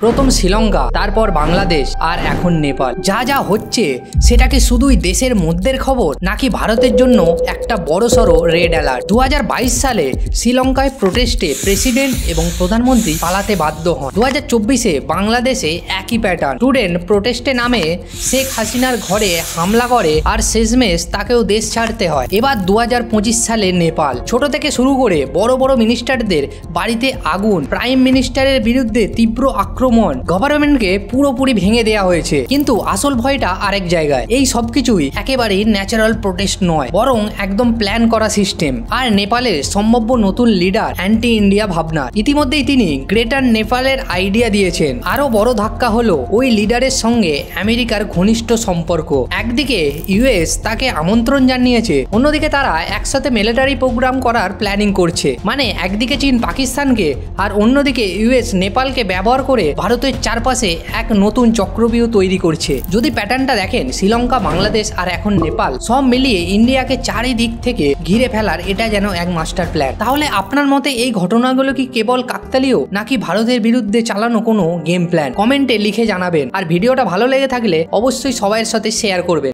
প্রথম শ্রীলঙ্কা, তারপর বাংলাদেশ আর এখন নেপাল। যা যা হচ্ছে সেটা কি শুধুই দেশের মধ্যের খবর, নাকি ভারতের জন্য একটা বড়সড় রেড অ্যালার্ট? 2022 সালে শ্রীলঙ্কায় প্রোটেস্টে প্রেসিডেন্ট এবং প্রধানমন্ত্রী পালাতে বাধ্য হন। 2024-এ বাংলাদেশে একই প্যাটার্ন। স্টুডেন্ট প্রোটেস্টে নামে শেখ হাসিনার ঘরে হামলা করে আর শেষমেশ তাকেও দেশ ছাড়তে হয়। এবার 2025 সালে নেপাল। ছোট থেকে শুরু করে বড় বড় মিনিস্টারদের বাড়িতে আগুন, প্রাইম মিনিস্টারের বিরুদ্ধে তীব্র আক্রমণ, গভর্নমেন্টকে পুরোপুরি ভেঙে দেওয়া হয়েছে। কিন্তু আসল ভয়টা আরেক জায়গায়। এই সবকিছুই একেবারেই ন্যাচারাল প্রোটেস্ট নয়, বরং একদম প্ল্যান করা সিস্টেম। আর নেপালের সম্ভাব্য নতুন লিডার অ্যান্টি ইন্ডিয়া ভাবনা। ইতিমধ্যেই তিনি গ্রেটার নেপালের আইডিয়া দিয়েছেন। আরো বড় ধাক্কা হলো ওই লিডারের সঙ্গে আমেরিকার ঘনিষ্ঠ সম্পর্ক। একদিকে ইউএস তাকে আমন্ত্রণ জানিয়েছে, অন্যদিকে তারা একসাথে মিলিটারি প্রোগ্রাম করার প্ল্যানিং করছে। মানে একদিকে চীন পাকিস্তানকে আর অন্যদিকে ইউএস নেপালকে ব্যবহার করে ভারতের চারপাশে এক নতুন চক্রব্যূহ তৈরি করছে। যদি প্যাটার্নটা দেখেন, শ্রীলঙ্কা, বাংলাদেশ আর এখন নেপাল সব মিলিয়ে ইন্ডিয়াকে চারিদিক থেকে ঘিরে ফেলার এটা যেন এক মাস্টার প্ল্যান। তাহলে আপনার মতে এই ঘটনাগুলো কি কেবল কাকতালীয়, নাকি ভারতের বিরুদ্ধে চালানো কোনো গেম প্ল্যান? কমেন্টে লিখে জানাবেন। আর ভিডিওটা ভালো লেগে থাকলে অবশ্যই সবার সাথে শেয়ার করবেন।